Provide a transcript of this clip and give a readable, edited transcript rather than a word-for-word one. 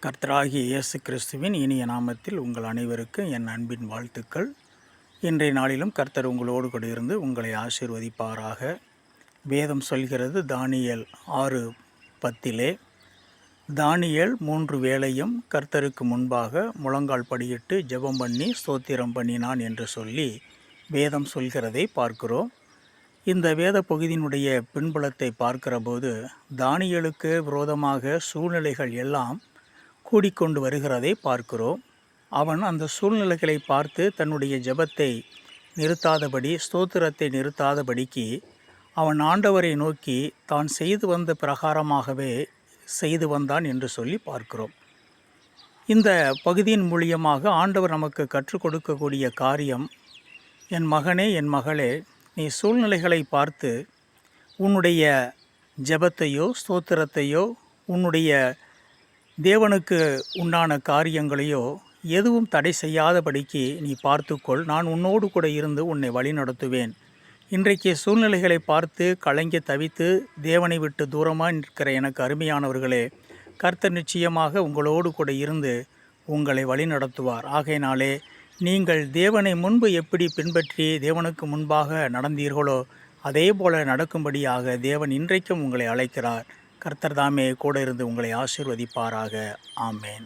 கர்த்தராகிய இயேசு கிறிஸ்துவின் இனிய நாமத்தில் உங்கள் அனைவருக்கும் என் அன்பின் வாழ்த்துக்கள். இன்றைய நாளிலும் கர்த்தர் உங்களோடு கூட இருந்து உங்களை ஆசீர்வதிப்பாராக. வேதம் சொல்கிறது தானியேல் 6:10 தானியேல் 3 வேளையும் கர்த்தருக்கு முன்பாக முழங்கால் படியிட்டு ஜெபம் பண்ணி ஸ்தோத்திரம் பண்ணினான் என்று சொல்லி வேதம் சொல்கிறதை பார்க்கிறோம். இந்த வேத பகுதியினுடைய பின்புலத்தை பார்க்கிற போது தானியேலுக்கு விரோதமாக சூழ்நிலைகள் எல்லாம் கூடிக்கொண்டு வருகிறதை பார்க்கிறோம். அவன் அந்த சூழ்நிலைகளை பார்த்து தன்னுடைய ஜெபத்தை நிறுத்தாதபடி, ஸ்தோத்திரத்தை நிறுத்தாதபடிக்கு அவன் ஆண்டவரை நோக்கி தான் செய்து வந்த பிரகாரமாகவே செய்து வந்தான் என்று சொல்லி பார்க்கிறோம். இந்த பகுதியின் மூலியமாக ஆண்டவர் நமக்கு கற்றுக் கொடுக்கக்கூடிய காரியம், என் மகனே, என் மகளே, நீ சூழ்நிலைகளை பார்த்து உன்னுடைய ஜெபத்தையோ ஸ்தோத்திரத்தையோ உன்னுடைய தேவனுக்கு உண்டான காரியங்களையோ எதுவும் தடை செய்யாதபடிக்கு நீ பார்த்துக்கொள். நான் உன்னோடு கூட இருந்து உன்னை வழி நடத்துவேன். இன்றைக்கு சூழ்நிலைகளை பார்த்து கலங்கி தவித்து தேவனை விட்டு தூரமாக நிற்கிற எனக்கு அருமையானவர்களே, கர்த்தர் நிச்சயமாக உங்களோடு கூட இருந்து உங்களை வழி நடத்துவார். ஆகையினாலே நீங்கள் தேவனை முன்பு எப்படி பின்பற்றி தேவனுக்கு முன்பாக நடந்தீர்களோ அதே போல நடக்கும்படியாக தேவன் இன்றைக்கும் உங்களை அழைக்கிறார். கர்த்தர் தாமே கூட இருந்து உங்களை ஆசீர்வதிப்பாராக. ஆமேன்.